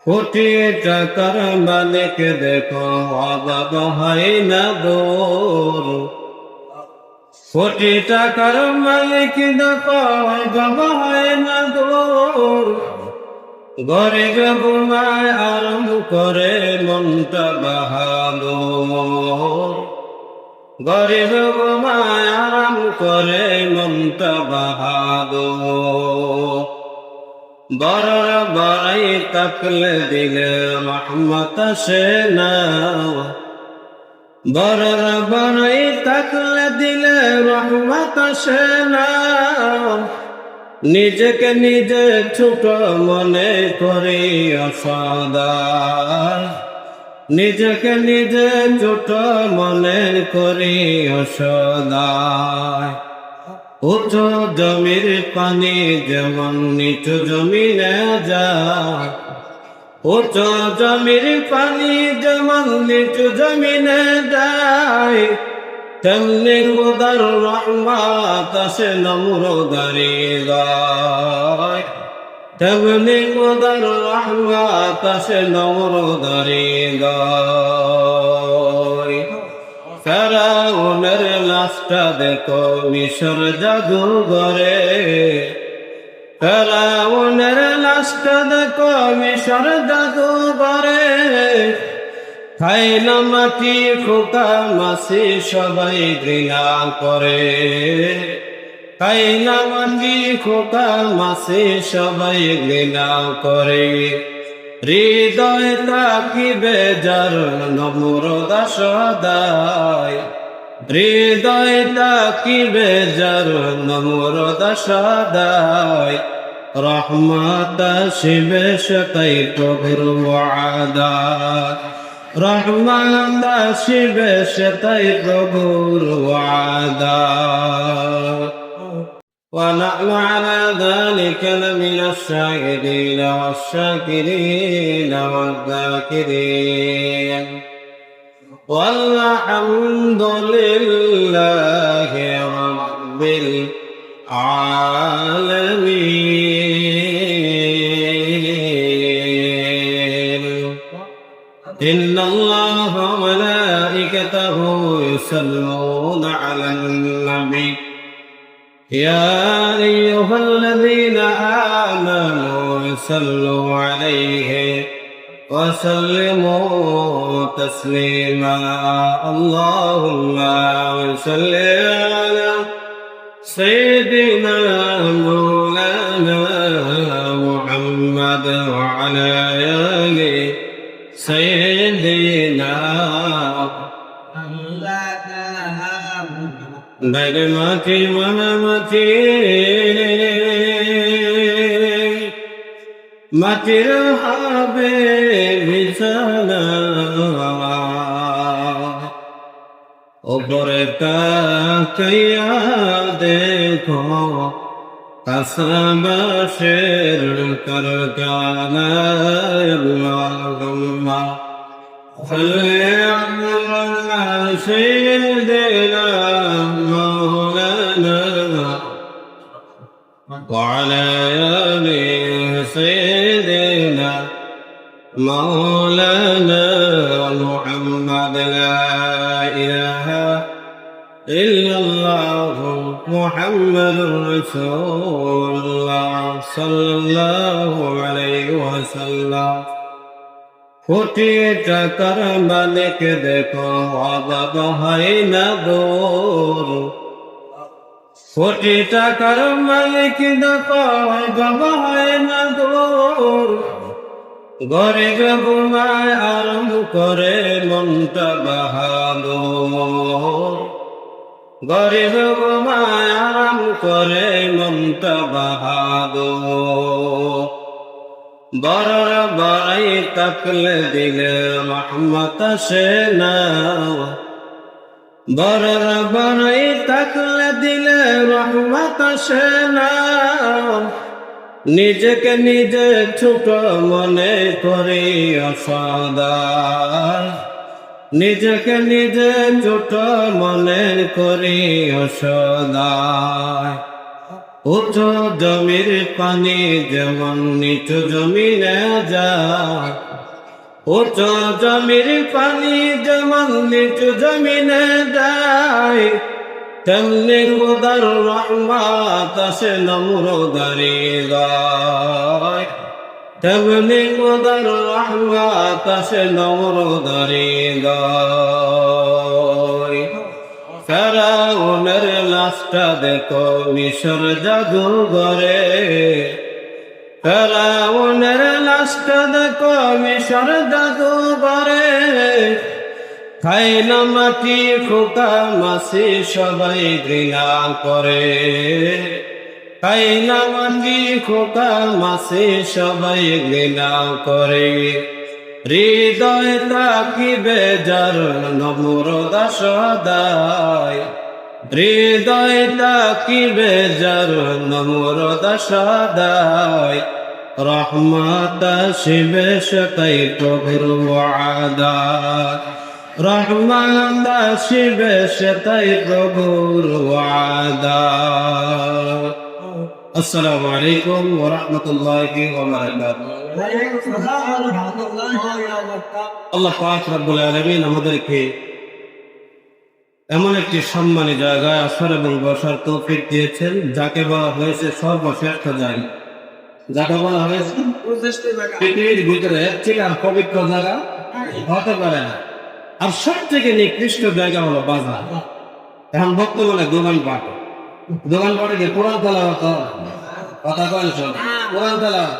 কোটি টাকার মালিক দেখো অভাব হয় না দূর। কোটি টাকার মালিক দেখো অভাব হয় না দূর। গরিব ঘুমায় আরাম করে মনটা বাহাদুর। গরিব ঘুমায় আরাম করে মনটা বাহাদুর। বড় বড়াই তাকলে দিলে রহমত আসে না। বড় বড়াই তাকলে দিলে রহমত আসে না। নিজেকে নিজে ছোট মনে করি অসদায়। নিজেকে নিজে ছোট মনে করি অসদায়। উঁচু জমির পানি যেমন নিচু জমিনে যায়। উঁচু জমির পানি যেমন নিচু জমিনে যায়। তেমনি খোদার রহমত আসে নমরুদারি গায়। তেমনি খোদার রহমত আসে নমরুদারি গায়। ফেরাউনের লাশটা দেখো মিশর জাদুঘরে। ফেরাউনের লাশটা দেখো মিশর জাদুঘরে। খায় না মাটি খোকা মাছি সবাই ঘৃণা করে। খায় না মাটি খোকা মাছি সবাই ঘৃণা করে। হৃদয় তাকিবে যার নমরুদ সদায়। হৃদয় তাকিবে যার নমরুদ সদায়। রহমত আসিবে সেটাই প্রভুর ওয়াদা। রহমত আসিবে সেটাই প্রভুর ওয়াদা। ونحن على ذلك لمن الشاهدين والشاكرين والذاكرين والحمد لله رب العالمين. إن الله وملائكته يصلون على النبي يا أيها الذين آمنوا صلوا عليه وسلموا تسليما. اللهم صل على سيدنا مولانا محمد وعلى آل سيدنا بكلمتي وممتي মাটির হবে বিছানা। ওপরে তাকাইয়া দেখো কাসাবাসের কারখানা। আল্লাহুম্মা সাল্লি আলা সাইয়্যিদিনা মাওলানা وعلى آل سيدنا مولانا محمد. لا إله إلا الله محمد رسول الله صلى الله عليه وسلم. কোটি টাকার মালিক দেখো অভাব হয় না দূর। কোটি টাকার মালিক দেখো অভাব হয় না দূর। গরিব ঘুমায় আরাম করে মনটা বাহাদুর। গরিব ঘুমায় আরাম করে মনটা বাহাদুর। বড় বড়াই তাকলে দিলে রহমত আসে না। বড় বড়াই তাকলে দিলে রহমত আসে না। নিজেকে নিজে ছোট মনে করি অসদায়। নিজেকে নিজে ছোট মনে করি অসদায়। উঁচু জমির পানি যেমন নিচু জমিনে যায়, উঁচু জমির পানি যেমন নিচু জমিনে যায়, তেমনি খোদার রহমত আসে নমরুদারি গায়, তেমনি খোদার রহমত আসে নমরুদারি গায়। ফেরাউনের লাশটা দেখো মিশর জাদুঘরে, ফেরাউনের লাশটা দেখো মিশর জাদুঘরে, খায় না মাটি খোকা মাসি সবাই ঘৃণা করে, খায় না মাটি খোকা মাসি সবাই ঘৃণা করে। হৃদয় তাকিবে যার নমরুদ সদায়, হৃদয় তাকিবে যার নমরুদ সদায়, রহমত আসিবে সেটাই প্রভুর ওয়াদা, রহমত আসিবে সেটাই প্রভুর ওয়াদা। আসসালামু আলাইকুম ওয়া রাহমাতুল্লাহি ওয়া বারাকাতুহু। আল্লাহ পাক রব্বুল আলামিন আমাদেরকে এমন একটি সম্মানী জায়গায় আসার এবং বসার তৌফিক দিয়েছেন, যাকে বলা হয়েছে সর্বশ্রেষ্ঠ জায়গা। যাকে বলা হয়েছে পৃথিবীর ভিতরে ঠিক আর পবিত্র জায়গা হতে পারে না। আর সব থেকে নিকৃষ্ট জায়গা হলো বাজার। এখন বর্তমানে দোকানপাট, দোকানপাটে কি কোরআন তেলাওয়াত কথা কয় না? কোরআন তেলাওয়াত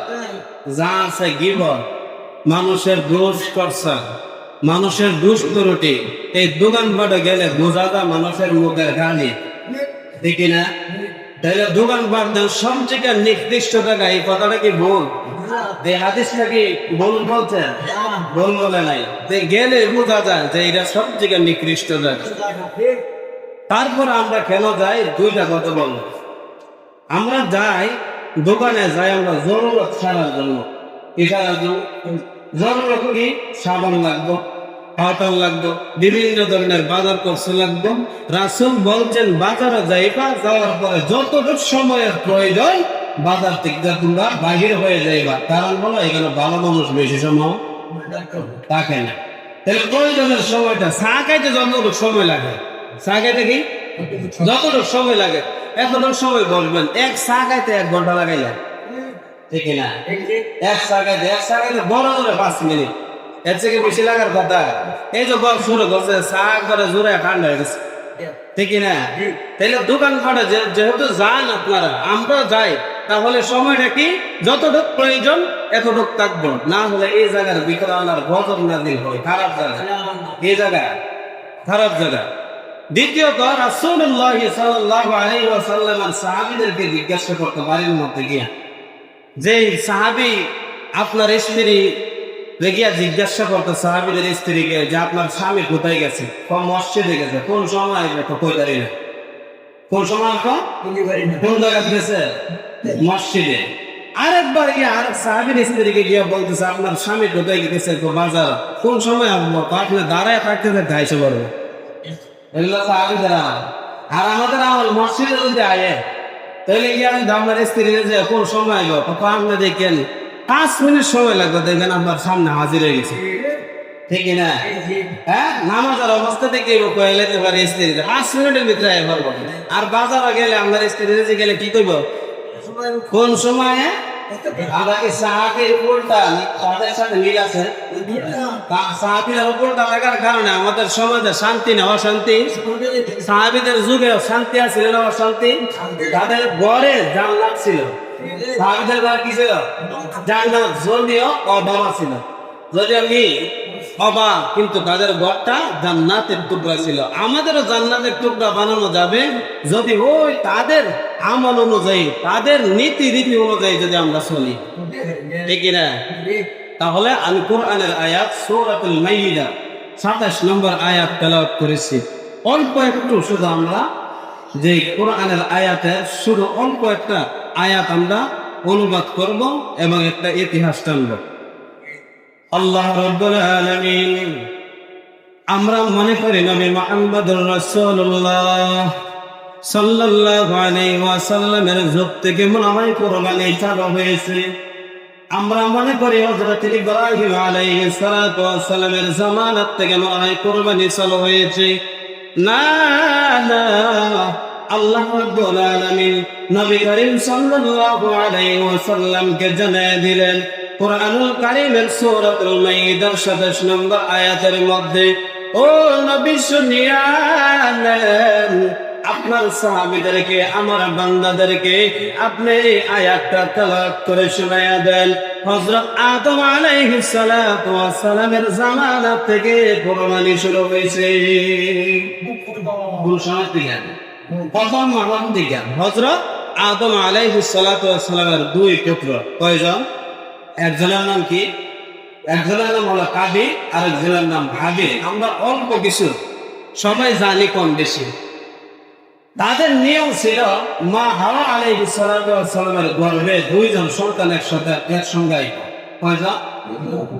যা আছে গীবত, মানুষের দোষ চর্চা, মানুষের দুষ্করুটি, এই দোকানপাটে গেলে বোঝা যায় মানুষের মুখের গালি, ঠিক না? তাহলে দোকানপাট সবথেকে নির্দিষ্ট জায়গা, এই কথাটা কি ভুল? এই হাদিসটা কি ভুল বলছে? ভুল বলে নাই। গেলে বোঝা যায় যে এটা সবথেকে নিকৃষ্ট জায়গা। তারপর আমরা কেন যাই? দুইটা কথা বলবো। আমরা যাই দোকানে যাই আমরা জরুরত সারার জন্য। কি সারার জন্য? জরুরত কি? সাবান লাগবো, পাউডার লাগবো, বিভিন্ন ধরনের বাজার করতে লাগবো। রাসূল বলছেন বাজারে যাইবা, যাওয়ার পরে যতটুকু সময়ের প্রয়োজন বাজার থেকে তোমরা বাহির হয়ে যাইবা। কারণ বলো এখানে ভালো মানুষ বেশি সময় থাকে না। তাহলে প্রয়োজনের সময়টা চা খাইতে যতটুকু সময় লাগে, চা খাইতে কি যতটুকু সময় লাগে এতটুকু সময় বসবেন। এক চা খাইতে 1 ঘন্টা লাগাইলেন, ঠিক না? এক চা খাইতে বড় জোরে 5 মিনিট, এর থেকে বেশি লাগার কথা। এই যে গল্প শুরু করছে, চা করে জোরে ঠান্ডা হয়ে গেছে, ঠিক না? তাহলে দোকানপাটে যেহেতু যান আপনারা, আমরা যাই, তাহলে সময়টা কি যতটুকু প্রয়োজন এতটুকু থাকবো। না হলে এই জায়গার ভিতরে আনার গজব নাযিল হয়, খারাপ জায়গা, এই জায়গা খারাপ জায়গা। দ্বিতীয়ত রাসূলুল্লাহ সাল্লাল্লাহু আলাইহি ওয়াসাল্লাম সাহাবীদেরকে জিজ্ঞাসা করতে বাড়ির মধ্যে গিয়া, যে সাহাবী আপনার স্ত্রী গিয়া জিজ্ঞাসা করতে সাহাবীদের স্ত্রীকে যে আপনার স্বামী কোথায় গেছে? মসজিদে গেছে। কোন সময়? কই দাঁড়িয়ে না, কোন সময় কোন জায়গায় গেছে? মসজিদে। আরেকবার গিয়ে আরেক সাহাবীর স্ত্রীকে গিয়া বলতেছে আপনার স্বামী কোথায় গেছে? বাজার। কোন সময়? আপনি দাঁড়ায় থাকতে থাকতে আইসে বলবো। এগুলো সাহাবীদের আমল। আর আমাদের আমল মসজিদে যদি আয়ে, তাহলে গিয়ে আপনার স্ত্রী যে কোন সময় আইব? আপনি দেখেন 5 মিনিট সময় লাগবে, দেখবেন আপনার সামনে হাজির হয়ে গেছে, ঠিক না? হ্যাঁ, নামাজের অবস্থা থেকে কইলেতে পারে স্ত্রী 5 মিনিটের ভিতরে আইব। আর বাজারে গেলে আপনার স্ত্রী যে গেলে কি কইব? কোন সময়? আমরা কি সাহাবীর উল্টা তাদের সাথে মিল আছে? সাহাবীর উল্টা লাগার কারণে আমাদের সমাজে শান্তি না অশান্তি। সাহাবীদের যুগে শান্তি আছিল না অশান্তি? তাদের ঘরে জান্নাত ছিল। সাহাবীদের ঘরে কি ছিল? জান্নাত। যদিও অভাব ছিল, যদিও কি অভাব, কিন্তু তাদের ঘরটা জান্নাতের টুকরা ছিল। আমাদেরও জান্নাতের টুকরা বানানো যাবে যদি ওই তাদের আমল অনুযায়ী, তাদের নীতি রীতি অনুযায়ী যদি আমরা চলি, ঠিক না? তাহলে আমি কোরআনের আয়াত সূরাতুল মাইদা 27 নম্বর আয়াত তেলাওয়াত করেছি। অল্প একটু শুধু আমরা যে কোরআনের আয়াতের শুধু অল্প একটা আয়াত আমরা অনুবাদ করব এবং একটা ইতিহাস টানব। আল্লাহ রাব্বুল আলামিন, আমরা মনে করি নবী মুহাম্মদুর রাসূলুল্লাহ সাল্লাল্লাহু আলাইহি ওয়াসাল্লামের যুগ থেকে মনে হয় কুরবানি চালু হয়েছে। আমরা মনে করি হযরত ইব্রাহিম আলাইহিস সালাতু ওয়াস সালামের জামানাত থেকে মনে হয় কুরবানি চালু হয়েছে। না না, আল্লাহ রাব্বুল আলামিন নবী করিম সাল্লাল্লাহু আলাইহি ওয়াসাল্লামকে জানিয়ে দিলেন কুরআনুল কারীমের সূরাতুল মাইদার 27 নম্বর আয়াতের মধ্যে, ও নবী শুনিয়ালেন আপনার সাহাবীদেরকে, আমার বান্দাদেরকে আপনি এই আয়াতটা তেলাওয়াত করে শোনায়া দেন। হযরত আদম আলাইহিস সালাতু ওয়াস সালামের জামানা থেকে কুরবানি শুরু হয়েছে। প্রথম মানব দিকে হযরত আদম আলাইহিস সালাতু ওয়াস সালামের দুই পুত্র কয়জন? একজনের নাম কি? একজনের নাম হলো কাবিল, আরেকজনের নাম হাবিল। আমরা অল্প কিছু সবাই জানি কম বেশি। তাদের নিয়ম ছিল মা হাওয়া আলাইহিস সালাতু ওয়াস সালামের গর্ভে দুইজন সন্তান একসঙ্গে আইত। কয়জন?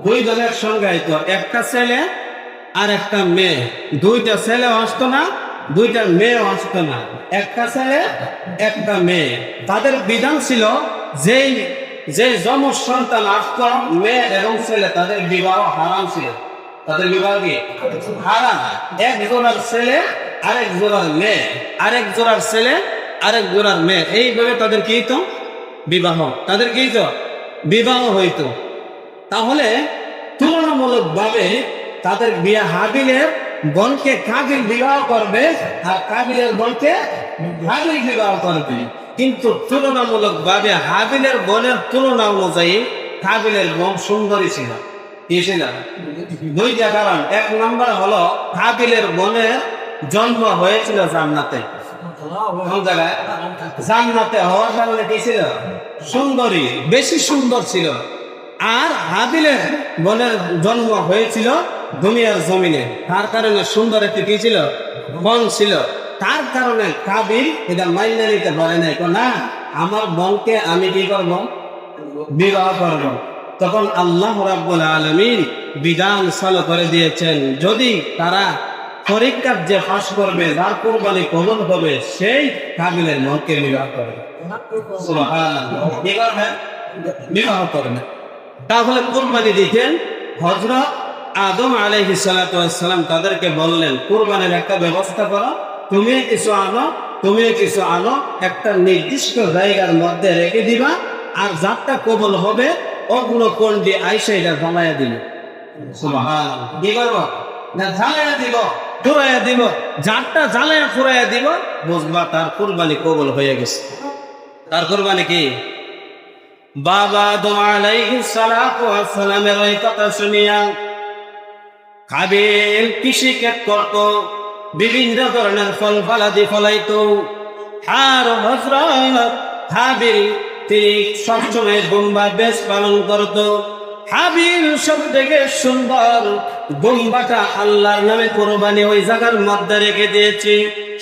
দুইজন একসঙ্গে আইত, একটা ছেলে আর একটা মেয়ে। দুইটা ছেলে আসতো না, দুইটা মেয়ে আসতো না, একটা ছেলে একটা মেয়ে। তাদের বিধান ছিল যে যমজ সন্তান আসতো মেয়ে এবং ছেলে, তাদের বিবাহ হারাম ছিল। তাদের বিবাহ কি হারাম? এক জোড়ার ছেলে আরেক জোড়ার মেয়ে, আরেক জোড়ার ছেলে আরেক জোড়ার মেয়ে, এইভাবে তাদের কি হইতো? বিবাহ। তাদের কি হইতো? বিবাহ হইতো। তাহলে তুলনামূলক ভাবে তাদের বিয়ে হাবিলের বোনকে কাবিল বিবাহ করবে আর কাবিলের বোনকে হাবিল বিবাহ করবে। কিন্তু তুলনামূলক ভাবে হাবিলের বোনের তুলনা অনুযায়ী কাবিলের বোন সুন্দরী ছিল। কি ছিল? দুইটা কারণ। এক নম্বর হলো কাবিলের বোনের জন্ম হয়েছিল জান্নাতে। কোন জায়গায়? জান্নাতে হওয়ার কারণে কি ছিল? সুন্দরী, বেশি সুন্দর ছিল। আর হাবিলের বোনের জন্ম হয়েছিল দুনিয়ার জমিনে, তার কারণে সুন্দর একটি কি ছিল? বোন ছিল। তার কারণে কাবিল এটা মাইনে নিতে পারে নাই, না আমার বোনকে আমি কি করব? বিবাহ করব। তখন আল্লাহ রাব্বুল আলামিন বিধান চালু করে দিয়েছেন, যদি তারা পরীক্ষার যে পাশ করবে, যার কুরবানি কবুল হবে, সেই কাবিলের বোনকে বিবাহ করবে। সুবহানাল্লাহ। কি করবে? বিবাহ করবে। তাহলে কুরবানি দিতেন হযরত আদম আলাইহিস সালাতু ওয়াস সালাম তাদেরকে বললেন, কুরবানির একটা ব্যবস্থা করো, তুমি কিছু আনো, তুমি কিছু আনো, একটা নির্দিষ্ট জায়গার মধ্যে রেখে দিবা, আর যারটা কবুল হবে ওগুলো কোন দিয়ে আইসা এটা জ্বালাইয়া দিল। সুবহানাল্লাহ। কি করবো? না জ্বালাইয়া দিব, পুরাইয়া দিব। যারটা জ্বালাইয়া পুরাইয়া দিব, বুঝবা তার কুরবানি কবুল হয়ে গেছে। তার কুরবানি কি? বাবা আদম আলাইহিস সালাতু ওয়াস সালামের এই কথা শুনিয়া কাবিল কৃষিকাজ করত, বিভিন্ন ধরনের ফল ফলাদি ফলাইতো। আর হযরত হাবিল তিনি সবসময় বোম্বা বেশ পালন করত। হাবিল সব থেকে সুন্দর বোম্বাটা আল্লাহর নামে কুরবানি ওই জায়গার মধ্যে রেখে দিয়েছি,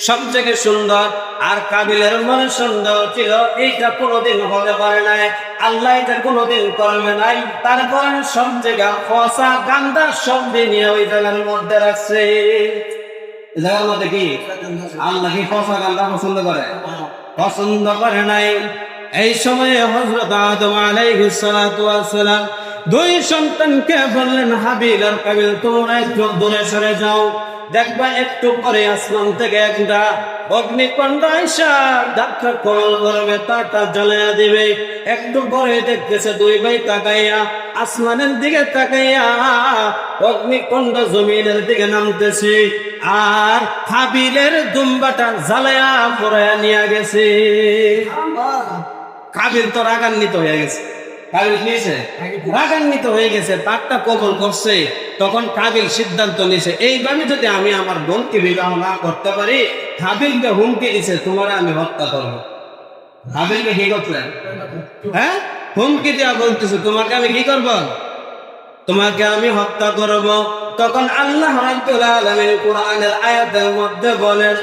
সব থেকে সুন্দর। আর কাবিলের মনে সন্দেহ ছিল এইটা কোনোদিন হতে পারে নাই, আল্লাহ এটা কোনোদিন করবে নাই। তারপরে সব জায়গা ফসা গান্দা সব নিয়ে ওই জায়গার মধ্যে রাখছে। জায়গার মধ্যে কি আল্লাহ কি ফসা গান্দা পছন্দ করে? পছন্দ করে নাই। এই সময়ে হযরত আদম আলাইহিস সালাতু ওয়াস সালাম দুই সন্তানকে বললেন, হাবিল আর কাবিল তোমরা একটু দূরে সরে যাও, দেখবা একটু পরে আসমান থেকে একটা অগ্নিকুণ্ড আইসা ধাক্কা করবে, তারটা জ্বালাইয়া দিবে। একটু পরে দেখতেছে দুই ভাই তাকাইয়া আসমানের দিকে তাকাইয়া অগ্নিকুণ্ড জমিনের দিকে নামতেছে, আর হাবিলের দুম্বাটা জ্বালাইয়া পড়াইয়া নিয়ে গেছে। কাবিল তো রাগান্বিত হয়ে গেছে। কাবিল নিয়েছে রাগান্বিত হয়ে গেছে, তারটা কবুল করছে। তখন কাবিল সিদ্ধান্ত নিয়েছে, এইভাবে যদি আমি আমার বোনকে বিবাহ না করতে পারি, কাবিলকে হুমকি দিছে তোমার আমি হত্যা করবো। কাবিলকে কি করলেন? হ্যাঁ, হুমকি দেওয়া বলতেছে তোমাকে আমি কি করব? তোমাকে আমি হত্যা করব। তখন আল্লাহ রাব্বুল আলামিন কোরআনের আয়াতের মধ্যে বলেন,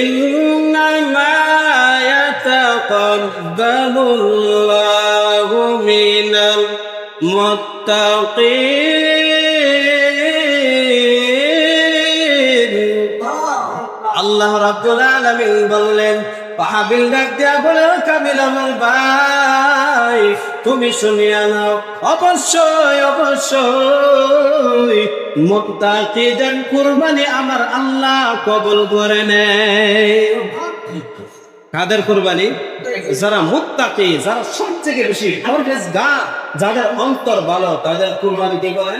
ইন্নামা ইয়াতাকাব্বালুল্লাহু মিনাল মুত্তাকিন। আল্লাহ রাব্বুল আলামিন বললেন, হাবিল ডাক দিয়া বলে, কাবিল আমার ভাই তুমি শুনিয়া নাও, অবশ্যই অবশ্যই মুত্তাকিদের কুরবানি আমার আল্লাহ কবুল করে নেয়। কাদের কুরবানি? যারা মুত্তাকি, যারা সবথেকে বেশি পরহেজগার, যাদের অন্তর ভালো, তাদের কুরবানি কি করে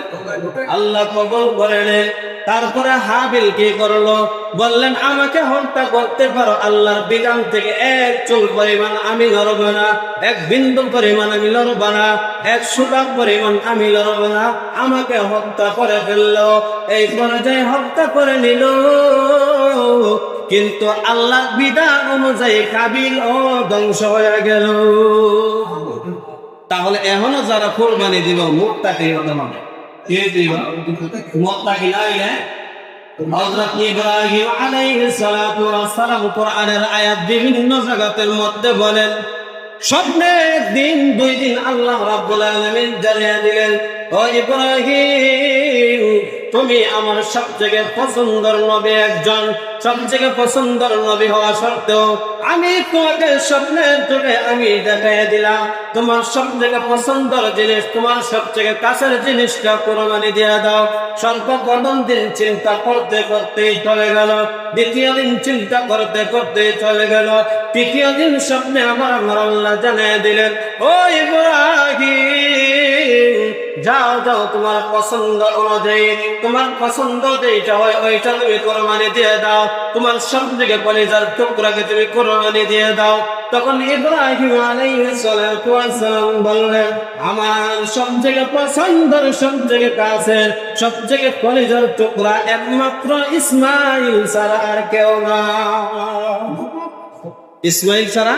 আল্লাহ কবুল করে নেয়। তারপরে হাবিল কি করলো? বললেন, আমাকে হত্যা করতে পারো, আল্লাহর বিধান থেকে এক চুল পরিমাণ আমি লড়ব না, এক বিন্দু পরিমাণ আমি লড়ব না, এক সুতা পরিমাণ আমি লড়ব না, আমাকে হত্যা করে ফেললো। এই পর্যায়ে হত্যা করে নিল, কিন্তু আল্লাহর বিধান অনুযায়ী কাবিল ও ধ্বংস হয়ে গেল। তাহলে এখনো যারা কুরবানি দিব মুত্তাকি হতে হবে। কে দিব? মুত্তাকি না। হযরত ইব্রাহিম আলাইহিস সালাতু ওয়াস সালাম কোরআনের আয়াত বিভিন্ন জায়গাতের মধ্যে বলেন, স্বপ্নে একদিন 2 দিন আল্লাহ রাব্বুল আলামিন জানিয়ে দিলেন, ও ইব্রাহিম তুমি আমার সবথেকে পছন্দের নবী একজন, সবথেকে পছন্দের নবী হওয়া সত্ত্বেও আমি তোমাকে স্বপ্নের যুগে আমি দেখাই দিলাম, তোমার সবথেকে পছন্দের জিনিস, তোমার সবথেকে কাছের জিনিসটা কুরবানি দিয়ে দাও। সর্বপ্রথম দিন চিন্তা করতে করতে চলে গেল, দ্বিতীয় দিন চিন্তা করতে করতে চলে গেল, তৃতীয় দিন স্বপ্নে আমার আল্লাহ জানিয়ে দিলেন, ও ইব্রাহিম যাও যাও তোমার পছন্দ অনুযায়ী, তোমার পছন্দ যেটা হয় ওইটা তুমি কুরবানি দিয়ে দাও, তোমার সবথেকে কলিজার টুকরাকে তুমি কুরবানি দিয়ে দাও। তখন ইব্রাহিম আলাইহিস সালাতু ওয়াস সালাম বললেন, আমার সবথেকে পছন্দের, সবথেকে কাছের, সবথেকে কলিজার টুকরা একমাত্র ইসমাইল ছাড়া আর কেউ না, ইসমাইল ছাড়া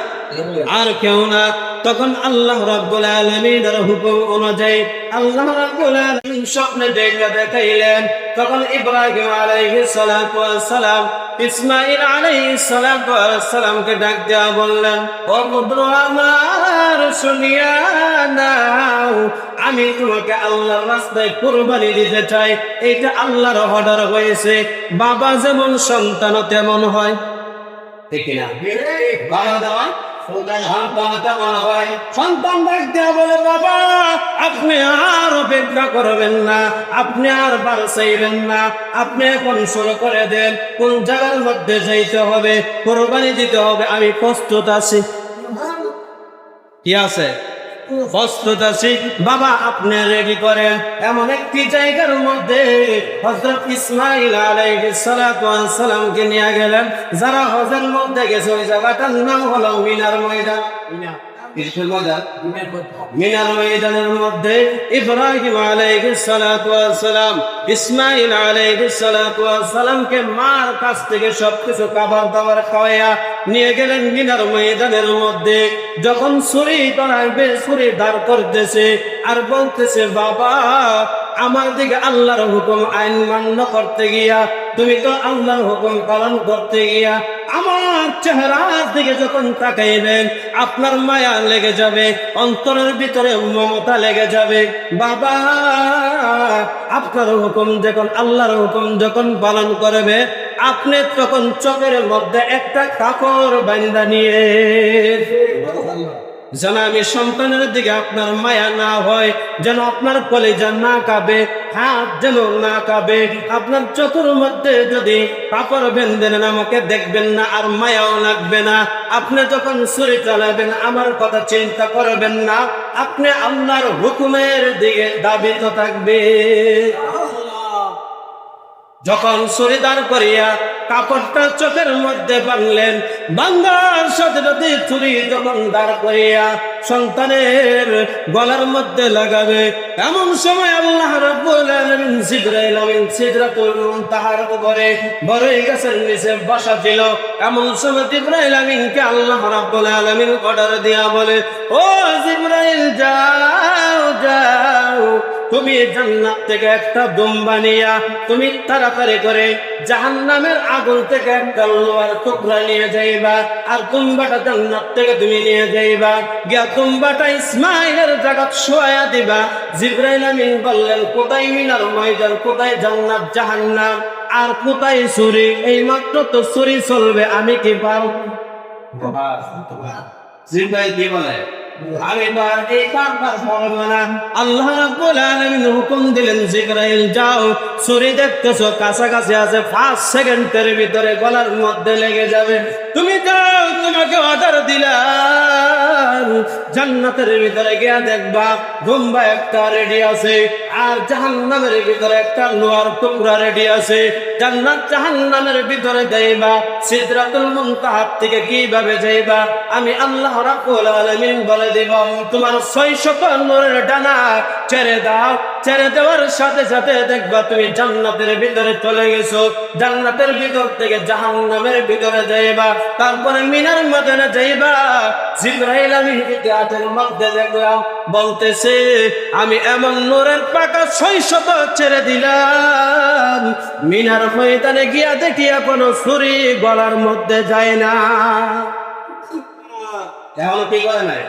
আর কেউ না। তখন আল্লাহ রাব্বুল আলামিনের হুকুম অনুযায়ী আল্লাহ রাব্বুল আলামিন স্বপ্নে দেখাইলেন। তখন ইব্রাহিম আলাইহিস সালাতু ওয়াস সালাম ইসমাইল আলাইহিস সালাতু ওয়াস সালামকে ডাক দেয়া বললেন, ও পুত্র আমার শুনিয়া নাও, আমি তোমাকে আল্লাহর রাস্তায় কুরবানি দিতে চাই, এটা আল্লাহর অর্ডার হয়েছে। বাবা যেমন সন্তান তেমন হয়, ঠিক না? বাবা দেওয়া সন্তান ডাক দেয়া বলে, বাবা আপনি আর অপেক্ষা করবেন না, আপনি আর বার চাইবেন না, আপনি এখন শুরু করে দেন, কোন জায়গার মধ্যে যাইতে হবে, কুরবানি দিতে হবে, আমি প্রস্তুত আছি। কি আছে? প্রস্তুত আছি। বাবা আপনি রেডি করেন। এমন একটি জায়গার মধ্যে হযরত ইসমাইল আলাইহিস সালাতু ওয়াস সালামকে নিয়ে গেলেন। যারা হজের মধ্যে গেছে ওই জায়গাটার নাম হলো মিনার ময়দান। মিনার ময়দানের মধ্যে ইব্রাহিম আলাইহিস সালাতু ওয়াস সালাম ইসমাইল আলাইহিস সালাতু ওয়াস সালামকে মার কাছ থেকে সবকিছু খাবার দাবার খাওয়াইয়া নিয়ে গেলেন মিনার ময়দানের মধ্যে। যখন ছুরি ধরাবে, ছুরি ধার করতেছে আর বলতেছে, বাবা আমার দিকে আল্লাহর হুকুম আইন মান্য করতে গিয়া, তুমি তো আল্লাহর হুকুম পালন করতে গিয়া আমার চেহারার দিকে যখন তাকাইবেন আপনার মায়া লেগে যাবে, অন্তরের ভিতরে মমতা লেগে যাবে। বাবা আপনার হুকুম যখন, আল্লাহর হুকুম যখন পালন করবে, আপনি তখন চোখের মধ্যে একটা কাপড় বাঁধা নিয়ে, যেন আমি সন্তানের দিকে আপনার মায়া না হয়, যেন আপনার কলিজা না কাঁপে, হাত যেন না কাঁপে, আপনার চোখের মধ্যে যদি কাপড় বেঁধেন আমাকে দেখবেন না আর মায়াও লাগবে না। আপনি যখন ছুরি চালাবেন আমার কথা চিন্তা করবেন না, আপনি আল্লাহর হুকুমের দিকে দাবিত থাকবে। যখন ছুরি দাঁড় করিয়া কাপড়টা চোখের মধ্যে বাঁধলেন, বাঁধার সাথে সাথে ছুরি যখন দাঁড় করিয়া সন্তানের গলার মধ্যে লাগাবে, এমন সময় আল্লাহ রাব্বুল আলামিন জিবরাইল আমিন সিদরাতুল মুনতাহার উপরে বড়ই গাছের নিচে বসা ছিল। এমন সময় জিবরাইল আমিনকে আল্লাহ রাব্বুল আলামিন অর্ডার দিয়া বলে, ও জিবরাইল যাও যাও, তুমি জান্নাত থেকে একটা দুম্বা নিয়া তুমি তাড়াতাড়ি করে জাহান্নামের আগুন থেকে একটা লোহার টুকরা নিয়ে যাইবা, আর দুম্বাটা জান্নাত থেকে তুমি নিয়ে যাইবা, গিয়া দুম্বাটা ইসমাইলের জায়গা শোয়া দিবা। জিবরাইল আমিন বললেন, কোথায় মিনার ময়দান, কোথায় জান্নাত জাহান্নাম? আর কোথায় ছুরি? এই মাত্র তো ছুরি চলবে, আমি কি পারব? জিব্রাইল কি বলে? আমি তো আর এই কাজ পারব না। আল্লাহ রাব্বুল আলামিন হুকুম দিলেন, জিব্রাইল যাও, ছুরি দেখতেছো কাছাকাছি আছে, 5 সেকেন্ডের ভিতরে গলার মধ্যে লেগে যাবে। তুমি যাও, তোমাকে অর্ডার দিলাম, জান্নাতের ভিতরে গিয়া দেখবা দুম্বা একটা রেডি আছে, আর জাহান্নামের ভিতরে একটা লোহার টুকরা রেডি আছে। জান্নাত জাহান্নামের ভিতরে যাইবা, সিদরাতুল মুনতাহা থেকে কিভাবে যাইবা আমি আল্লাহ রাব্বুল আলামিন বলে দেব। তোমার 600 নূরের ডানা ছেড়ে দাও, ছেড়ে দেওয়ার সাথে সাথে দেখবা তুমি জান্নাতের ভিতরে চলে গেছো। জান্নাতের ভিতর থেকে জাহান্নামের ভিতরে যাইবা, তারপরে মিনার ময়দানে যাইবা। জিবরাইল আমি হাতের মধ্যে দেখলাম, বলতেছে আমি এমন নূরের পাকা 600 ছেড়ে দিলাম, মিনার ময়দানে গিয়া দেখি এখনো ছুরি গলার মধ্যে যায় না। এখনো কি করে নাই?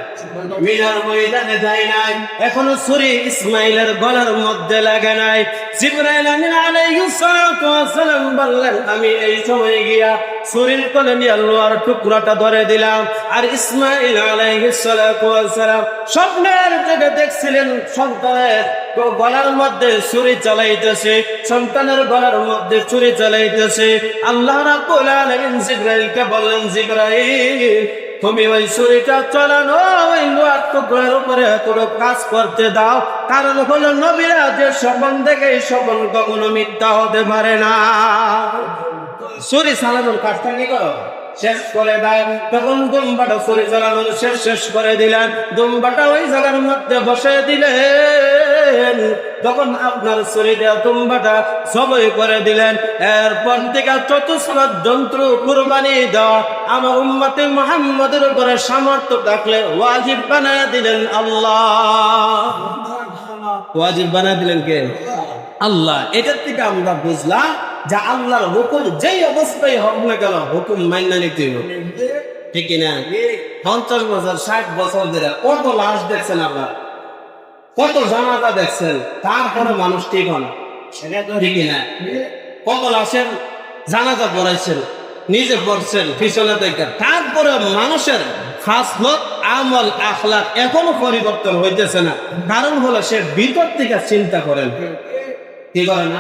মিনার ময়দানে যায় নাই, এখনো ছুরি ইসমাইলের গলার মধ্যে লাগে নাই। জিবরাইল আমিন আলাইহিস সালাতু ওয়াস সালাম বললেন, আমি এই সময় গিয়া ছুরির কোলে নিয়ে লোহার টুকরাটা ধরে দিলাম। আর ইসমাইল আলাইহিস সালাতু ওয়াস সালাম স্বপ্নের থেকে দেখছিলেন সন্তানের গলার মধ্যে ছুরি চালাইতেছে, সন্তানের গলার মধ্যে ছুরি চালাইতেছে। আল্লাহ রাব্বুল আলামিন জিবরাইলকে বললেন, জিবরাইল তুমি ওই ছুরিটা চালানো ওই লোহার টুকরার উপরে কোনো কাজ করতে দাও, কারণ হলো নবীরা যে স্বপন দেখে এই স্বপন কখনো মিথ্যা হতে পারে না। ছুরি চালানোর কাজটা কি করো? শেষ করে দেয়। তখন দুম্বাটা ছুরি চালানো শেষ করে দিলেন, দুম্বাটা ওই জায়গার মধ্যে বসে দিলেন। তখন আপনার ছুরি দেওয়া দুম্বাটা জবাই করে দিলেন। এরপর থেকে চতুষ্পদ জন্তু কুরবানি দেওয়া আমার উম্মতে মুহাম্মদের উপরে সামর্থ্য থাকলে ওয়াজিব বানায় দিলেন আল্লাহ। ওয়াজিব বানায় দিলেন কে? আল্লাহ। এটার থেকে আমরা বুঝলাম যে আল্লাহর হুকুম যেই অবস্থায় হোক না কেন হুকুম মাইনা নিতে হবে, ঠিক না? 50 বছর 60 বছর ধরে কত লাশ দেখছেন আপনারা, কত জানাজা দেখছেন, তারপরে মানুষ ঠিক হন, ঠিক না? কত লাশের জানাজা পড়াইছেন, নিজে পড়ছেন পিছনে থেকে, তারপরে মানুষের খাসলত আমল আখলাক এখনো পরিবর্তন হইতেছে না। কারণ হলো সে ভিতর থেকে চিন্তা করেন, কি করে না?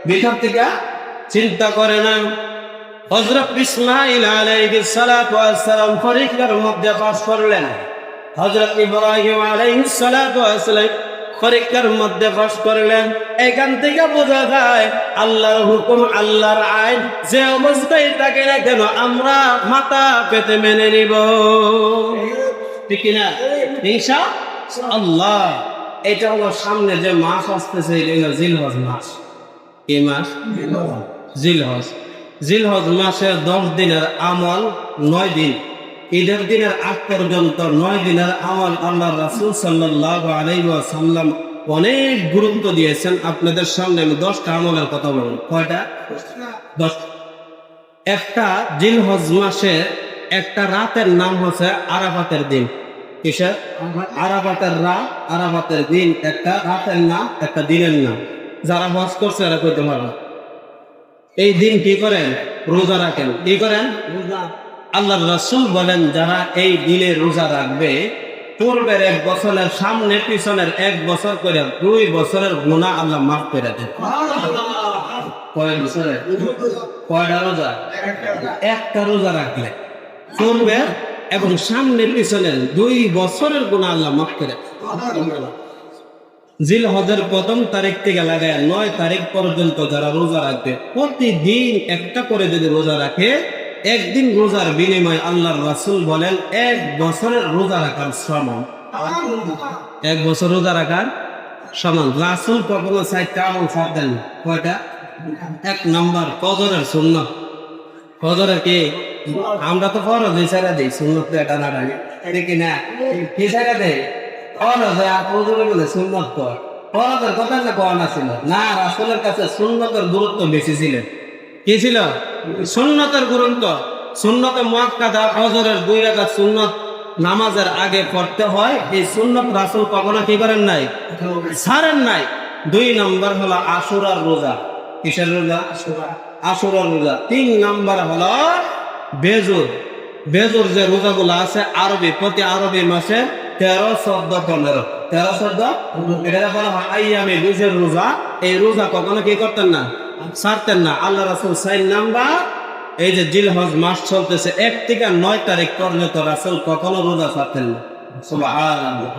ভিতর থেকে চিন্তা করে না। হযরত ইসমাঈল আলাইহিস সালাতু ওয়াস সালাম পরীক্ষার মধ্যে পাস করলেন, হযরত ইব্রাহিম আলাইহিস সালাতু ওয়াস সালাম পরীক্ষার মধ্যে পাস করলেন। এখান থেকে বোঝা যায় আল্লাহর হুকুম, আল্লাহর আইন যে অবস্থায় থাকে না কেন আমরা মাথা পেতে মেনে নিব, ঠিক না? ইনশাআল্লাহ। এটা হলো সামনে যে মাস আসতেছে, জিলহজ মাস। কি মাস? জিলহজ। জিলহজ মাসের 10 দিনের আমল 9 দিন, ঈদের দিনের আগ পর্যন্ত 9 দিনের আমল আল্লাহ রাসূল সাল্লাল্লাহু আলাইহি ওয়াসাল্লাম অনেক গুরুত্ব দিয়েছেন। আপনাদের সামনে আমি 10টা আমলের কথা বলব। কয়টা? 10। একটা জিলহজ মাসে একটা রাতের নাম হচ্ছে আরাফাতের দিন। কিসের? আরাফাতের রাত, আরাফাতের দিন। একটা রাতের নাম, একটা দিনের নাম। যারা হজ করছে এরা কইতে পারবে। এই দিন কি করেন? রোজা রাখেন। কি করেন? আল্লাহর রাসূল বলেন, যারা এই দিনে রোজা রাখবে পূর্বের 1 বছরের সামনে পিছনের 1 বছর করে 2 বছরের গুনাহ আল্লাহ মাফ করে দেন। কয় বছরে? কয়টা রোজা? একটা রোজা রাখলে পূর্বে এবং সামনে পিছনের 2 বছরের গুনাহ আল্লাহ মাফ করে। জিলহজের 1ম তারিখ থেকে লাগায় 9 তারিখ পর্যন্ত যারা রোজা রাখবে, প্রতিদিন একটা করে যদি রোজা রাখে, একদিন রোজার বিনিময়ে আল্লাহর রাসূল বলেন 1 বছরের রোজা রাখার সমান। 1 বছর রোজা রাখার সমান। রাসূল কখনো 4টা আমল ছাড় দেন। কয়টা? 1 নম্বর ফজরের সুন্নাত। ফজরের কি? আমরা তো ফরজ ছেড়ে দিই, সুন্নাত তো এটা না রাখি, ঠিক না? কি ছেড়ে দেয়? ফরজ ফজরে বলে সুন্নাত কর। ফরজের কথা না কোন ছিল না, রাসূলের কাছে সুন্নাতের গুরুত্ব বেশি ছিল। কি ছিল? সুন্নতের গুরুত্ব। সুন্নতে মুআক্কাদা ফজরের 2 রাকাত সুন্নাত নামাজের আগে পড়তে হয়। এই সুন্নাত রাসূল কখনো কি করেন নাই? ছাড়েন নাই। 2 নম্বর হলো আশুরার রোজা। কিসের রোজা? আশুরার রোজা। 3 নাম্বার হলো বেজুর। বেজুর যে রোজাগুলো আছে আরবি, প্রতি আরবি মাসে 13, 14, 15, 13, 14 এটা বলা হয় আইয়ামে বীজের রোজা। এই রোজা কখনো কি করতেন না? ছাড়তেন না। আল্লাহ রাসূল 4 নাম্বার এই যে জিলহজ মাস চলতেছে 1 থেকে 9 তারিখ পর্যন্ত রাসূল কখনো রোজা ছাড়তেন না। সুবহানাল্লাহ।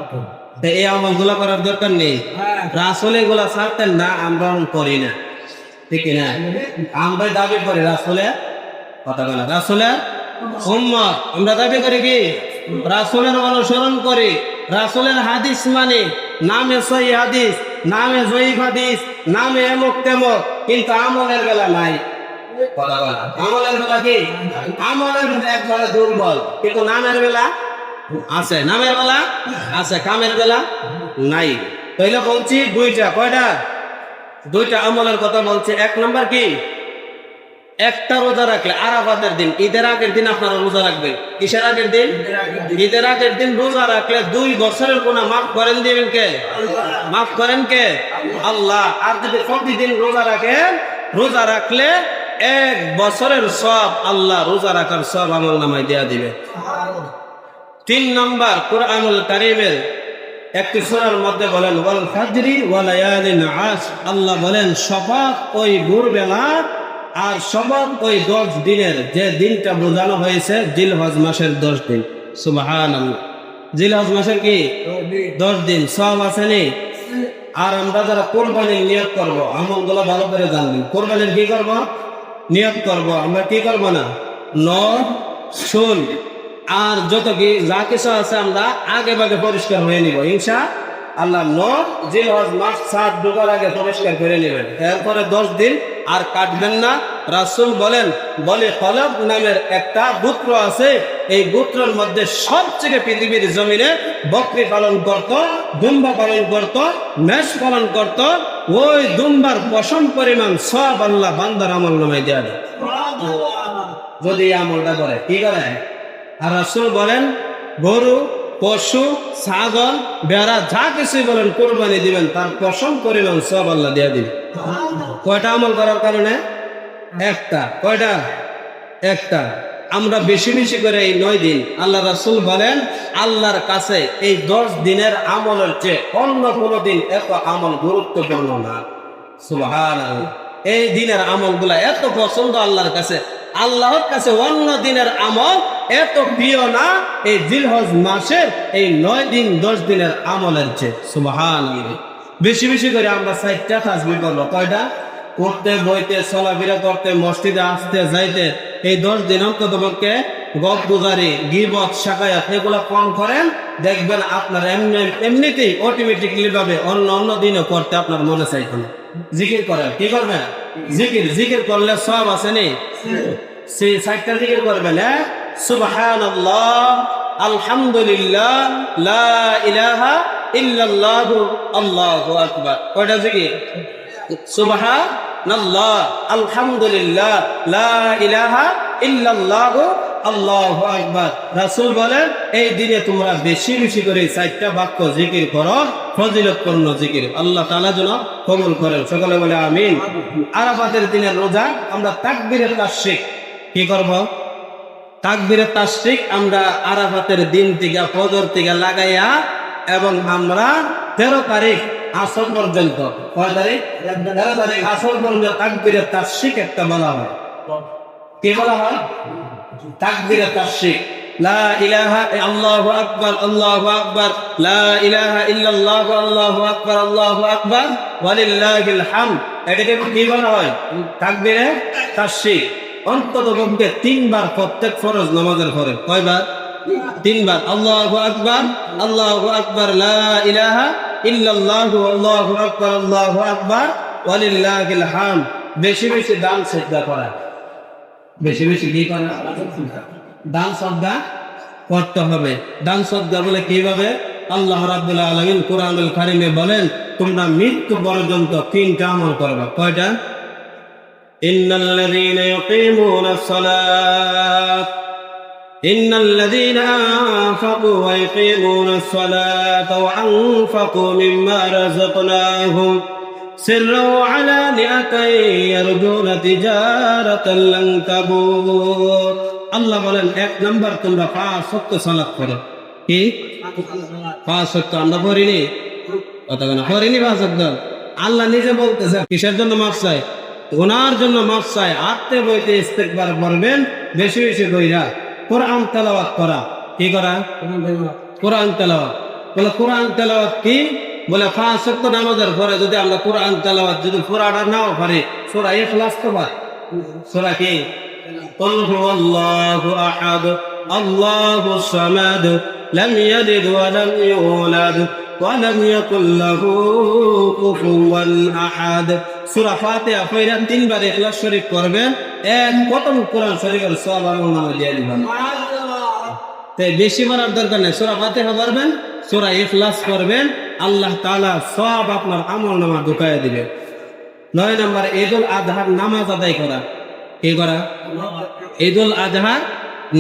এই আমলগুলো করার দরকার নেই। রাসূল এগুলা ছাড়তেন না, আমরা করি না, ঠিক না? আমরা দাবি করি রাসূলের কথা বলা, রাসূলের উম্মত। আমরা দাবি করি কি? রাসূলের অনুসরণ করি, রাসূলের হাদিস মানে, নামে সহিহ হাদিস, নামে জয়ীফ হাদিস, নামে এমক তেমক, কিন্তু আমলের বেলা নাই। কথা বলা, আমলের বেলা কি? আমলের বেলা একবারে দুর্বল, কিন্তু নামের বেলা আছে, নামের বেলা আছে, কামের বেলা নাই। তাইলে বলছি দুইটা, কয়টা? দুইটা আমলের কথা বলছে। 1 নাম্বার কি? একটা রোজা রাখলে আরাফাতের দিন, ঈদের আগের দিন আপনারা রোজা রাখবেন। কিসের আগের দিন? ঈদের আগের দিন রোজা রাখলে 2 বছরের গুনাহ মাফ করেন দিবেন কে? মাফ করেন কে? আল্লাহ। আর যদি প্রতিদিন রোজা রাখেন, রোজা রাখলে 1 বছরের সব আল্লাহ রোজা রাখার সব আমল নামায় দেয়া দিবে। 3 নাম্বার কুরআনুল কারীমের একটি সূরার মধ্যে বলেন ওয়াল ফাজরি ওয়া লায়ালিন আশর, আল্লাহ বলেন শপথ ওই ভোরবেলা আর শপথ ওই 10 দিনের, যে দিনটা বোঝানো হয়েছে জিলহজ মাসের 10 দিন। সুবহানাল্লাহ। জিলহজ মাসের কি 10 দিন সব আছে নি? আর আমরা যারা কোরবানির নিয়ত করব, আমলগুলো ভালো করে জানবেন। কোরবানির কি করব? নিয়ত করব। আমরা কি করব না? নখ চুল আর যত কি যা কিছু আছে আমরা আগে ভাগে পরিষ্কার হয়ে নিব ইনশাআল্লাহ। নখ জিলহজ মাস 7 ঢোকার আগে পরিষ্কার করে নেবেন। এরপরে 10 দিন আর কাটবেন না। রাসূল বলে খলব নামের একটা গোত্র আছে, এই গোত্রের মধ্যে সবচেয়ে পৃথিবীর জমিনে বকরি পালন করত, দুম্বা পালন করত, মেষ পালন করত। ওই দুম্বার পশম পরিমাণ সব আল্লাহ বান্দার আমল নামায় দেয়া দেয় যদি এই আমলটা করে। কি করে? আর রাসূল বলেন গরু, পশু, ছাগল, বেড়া যা কিছুই বলেন কোরবানি দিবেন, তার পশম পরিমাণ সব আল্লাহ দেয়া দিবে। কয়টা আমল করার কারণে? একটা। কয়টা? একটা। আমরা বেশি বেশি করে এই 9 দিন, আল্লাহ রাসূল বলেন আল্লাহর কাছে এই 10 দিনের আমলের চেয়ে অন্য কোনো দিন এত আমল গুরুত্বপূর্ণ না। সুবহানাল্লাহ। এই দিনের আমলগুলা এত পছন্দ আল্লাহর কাছে, আল্লাহর কাছে অন্য দিনের আমল এত প্রিয় না এই জিলহজ মাসের এই 9 দিন 10 দিনের আমলের চেয়ে। সুবহানাল্লাহ। বেশি বেশি করে আমরা 4টা তাসবিহ করব। কয়টা? উঠতে বইতে চলাফেরা করতে মসজিদে আসতে যাইতে এই 10 দিন অন্তত পক্ষে গপ গুজারি, গীবত, শাকায়াত এগুলা কম করেন, দেখবেন আপনার এমনিতেই অটোমেটিকলি ভাবে অন্য দিনও করতে আপনার মনে চাইবে না। জিকির করেন। কি করবেন? জিকির করলে সব আছে নি? সেই 4টা জিকির করবেন। সুবহানাল্লাহ, আলহামদুলিল্লাহ, লা ইলাহা ইল্লাল্লাহু, আল্লাহু আকবার। কয়টা জিকির? সুবহানাল্লাহ, আলহামদুলিল্লাহ, লা ইলাহা ইল্লাল্লাহু, আল্লাহু আকবার। রাসূল বলেন এই দিনে তোমরা বেশি বেশি করে 4টা বাক্য জিকির করো, ফজিলতপূর্ণ জিকির। আল্লাহ তাআলা যেন কবুল করেন। সকলে বলে আমিন। আরাফাতের দিনের রোজা আমরা তাকবীরে তাশরিক কি করব? তাকবীরে তাশরিক আমরা আরাফাতের দিন থেকে ফজর থেকে লাগাইয়া এবং আমরা 13 তারিখ আসর পর্যন্ত, কয় তারিখ? 13 তারিখ আসর পর্যন্ত তাকবীরে তাশরিক একটা বলা হয়। কি বলা হয়? তাকবীরে তাশরিক। লা ইলাহা আল্লাহু আকবার, আল্লাহু আকবার, লা ইলাহা ইল্লাল্লাহ, আল্লাহু আকবার, আল্লাহু আকবার, ওয়ালিল্লাহিল হামদ। এটাকে কি বলা হয়? তাকবীরে তাশরিক। অন্তত পক্ষে 3 বার প্রত্যেক ফরজ নামাজের পরে। কয়বার? 3 বার। আল্লাহু আকবার, আল্লাহু আকবার, লা ইলাহা ইল্লাল্লাহু, আল্লাহু আকবার, আল্লাহু আকবার, ওয়ালিল্লাহিল হামদ। বেশি বেশি দান সদকা করা, বেশি বেশি কি করা? দান সদকা করতে হবে। দান সদকা বলে কিভাবে? আল্লাহ রাব্বুল আলামিন কুরআনুল কারীমে বলেন তোমরা মৃত্যু পর্যন্ত 3টা আমল করবে। কয়টা? ইন্নাল্লাযীনা ইউকিমুনাস সালাত, ইন্নাল্লাযীনা আনফাকু ওয়া ইউকিমুনাস সালাতা ওয়া আনফাকু মিম্মা রাযাকনাহুম سرا وعلانية يرجون تجارة لن تبور আল্লাহ বলেন এক নাম্বার তোমরা 5 ওয়াক্ত সালাত করো কি 5 ওয়াক্ত আমরা পড়িনি কতক্ষণ পড়িনি 5 ওয়াক্ত আল্লাহ নিজে বলতেছে কিসের জন্য মাফ চাই গুনার জন্য মাফ চাই আত্তে বইতে ইস্তেগফার করবেন বেশি বেশি কইরা কোরআন তেলাওয়াত করা কি করা কোরআন তেলাওয়াত বলে কোরআন তেলাওয়াত কি বলে 5 ওয়াক্ত নামাজের পরে যদি আমরা কোরআন তেলাওয়াত যদি পুরাটা নাও পারি সূরা ইখলাস তো পারি সূরা কি قل هو الله أحد الله الصمد لم يلد ولم يولد ولم يكن له كفوا أحد সূরা ফাতিহা পড়ে তিনবার ইখলাস শরীফ করবেন এক খতম কোরআন শরীফের সওয়াব আমল নামে দিয়ে দিবেন তাই বেশি মারার দরকার নেই সূরা ফাতিহা পড়বেন সূরা ইখলাস করবেন আল্লাহ তাআলা সওয়াব আপনার আমল নামে ঢুকায় দিবেন 9 নম্বর ঈদুল আযহার নামাজ আদায় করা কি করা ঈদুল আযহার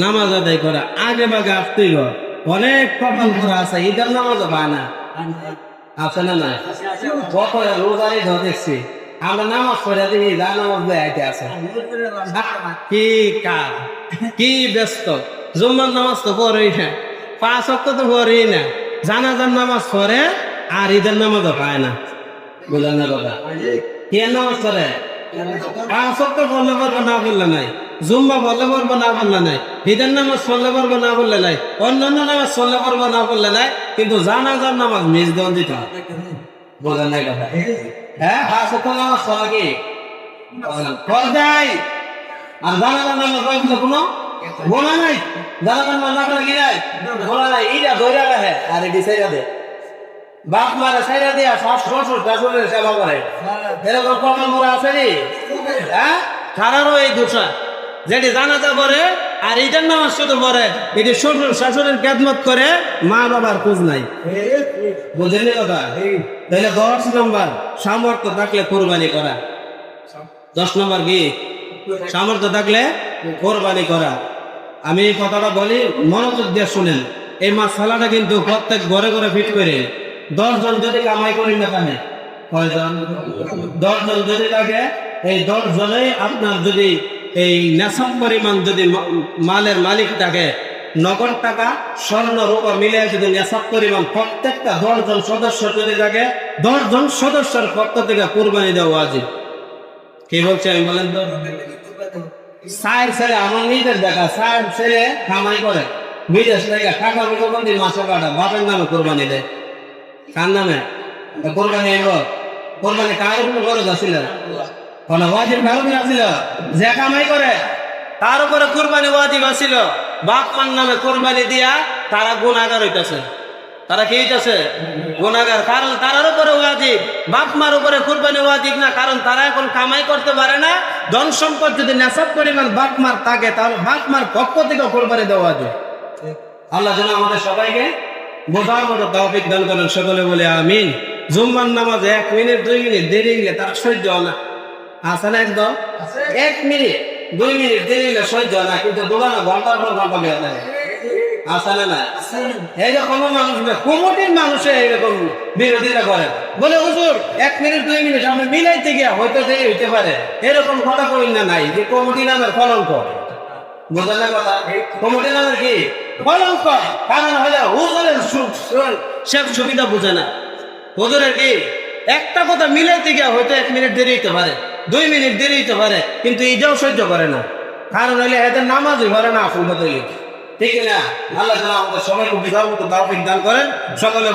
নামাজ আদায় করা আগে বাগে আসতেই হয় অনেক কপাল করা আছে ঈদের নামাজ হয় না আছে না না কত রোজারি দেখছি আমরা নামাজ পড়ে দিই যা নামাজ দেয় আইতে আছে কি কাজ কি ব্যস্ত জুম্মার নামাজ তো পড়েই না 5 ওয়াক্ত তো পড়েই না জানাজার নামাজ পড়ে আর ঈদের নামাজও পায় না বুঝলেন না কথা কে নামাজ পড়ে 5 ওয়াক্ত পড়লে পড়বে না বললে নাই জুম্মা পড়লে পড়বে না বললে নাই ঈদের নামাজ পড়লে পড়বে না বললে নাই অন্যান্য নামাজ পড়লে পড়বে না বললে নাই কিন্তু জানাজার নামাজ মিস দেন দিতে বুঝলেন না কথা হ্যাঁ 5 ওয়াক্ত নামাজ পড়া কি পড়াই আর জানাজার নামাজ পড়লে কোনো গোনা নাই জানাজার নামাজ না পড়লে কি নাই গোনা নাই ইটা ধরে রাখে আর এটি ছেড়ে দে বাপ মারা ছেড়ে দিয়া শ্বশুর শাশুড়ের সেবা করে এরকম কমল মোড়া আছে নি হ্যাঁ তারারও এই দোষা যেটি জানাজা করে আর ঈদের নামাজ শুধু পড়ে এটি শ্বশুর শাশুড়ের খেদমত করে মা বাবার খোঁজ নাই বুঝেনি কথা তাহলে 10 নম্বর সামর্থ্য থাকলে কোরবানি করা 10 নম্বর কি সামর্থ্য থাকলে কোরবানি করা আমি এই কথাটা বলি মনোযোগ দিয়ে শুনেন এই মাসালাটা কিন্তু প্রত্যেক ঘরে ঘরে ফিট করে 10 জন যদি কামাই করি না কেন কয়জন 10 জন যদি থাকে এই 10 জনে আপনার যদি এই নেশাব পরিমাণ যদি মালের মালিক থাকে নগদ টাকা স্বর্ণ রূপা মিলে যদি নেশাব পরিমাণ প্রত্যেকটা 10 জন সদস্য যদি থাকে 10 জন সদস্যের পক্ষ থেকে কুরবানি দেওয়া ওয়াজিব কি বলছে আমি বলেন তো সাইর ছেলে আমার নিজের দেখা সাইর ছেলে কামাই করে বিদেশ থেকে টাকা বিকল্পী মাসে কাটা বাপের নামে কোরবানি দেয় কার নামে কোরবানি আইব কোরবানি কার উপরে খরচ আছিল কোন ওয়াজিব কার উপরে আছিল যে কামাই করে তার উপরে কোরবানি ওয়াজিব আছিল বাপ মার নামে কোরবানি দিয়া তারা গুনাহগার হইতাছে তারা কি হইতাছে গুনাহগার কারণ তার উপরে ওয়াজিব বাপ মার উপরে কোরবানি ওয়াজিব না কারণ তারা এখন কামাই করতে পারে না ধন সম্পদ যদি নেশাব পরিমাণ বাপ মার থাকে তাহলে বাপ মার পক্ষ থেকে কোরবানি দেওয়া ওয়াজিব আল্লাহ যেন আমাদের সবাইকে বোঝার মতো তৌফিক দান করেন সকলে বলে আমিন জুম্মার নামাজ 1 মিনিট 2 মিনিট দেরি হলে তার সহ্য না আছে না একদম 1 মিনিট 2 মিনিট দেরি হলে সহ্য না কিন্তু দোকানে ঘন্টার পর ঘন্টা বের হয় আছে না এইরকম মানুষ কমিটির মানুষে এরকম বিরোধিতা করে বলে হুজুর 1 মিনিট 2 মিনিট আমরা মিলাইতে গিয়া হয়তো দেরি হইতে পারে এরকম কথা কই না নাই যে কমিটি নামের কলঙ্ক বুঝলেন না কথা কমিটি নামের কি কলঙ্ক কারণ হলে হুজুরের সব সুবিধা বুঝে না হুজুরের কি একটা কথা মিলাইতে গিয়া হয়তো 1 মিনিট দেরি হইতে পারে 2 মিনিট দেরি হইতে পারে কিন্তু এটাও সহ্য করে না কারণ হলে এদের নামাজই করে না আসল কথা ঠিক না আল্লাহ আমাদের সবাইকে বুঝার মতো তৌফিক দান করেন সকলে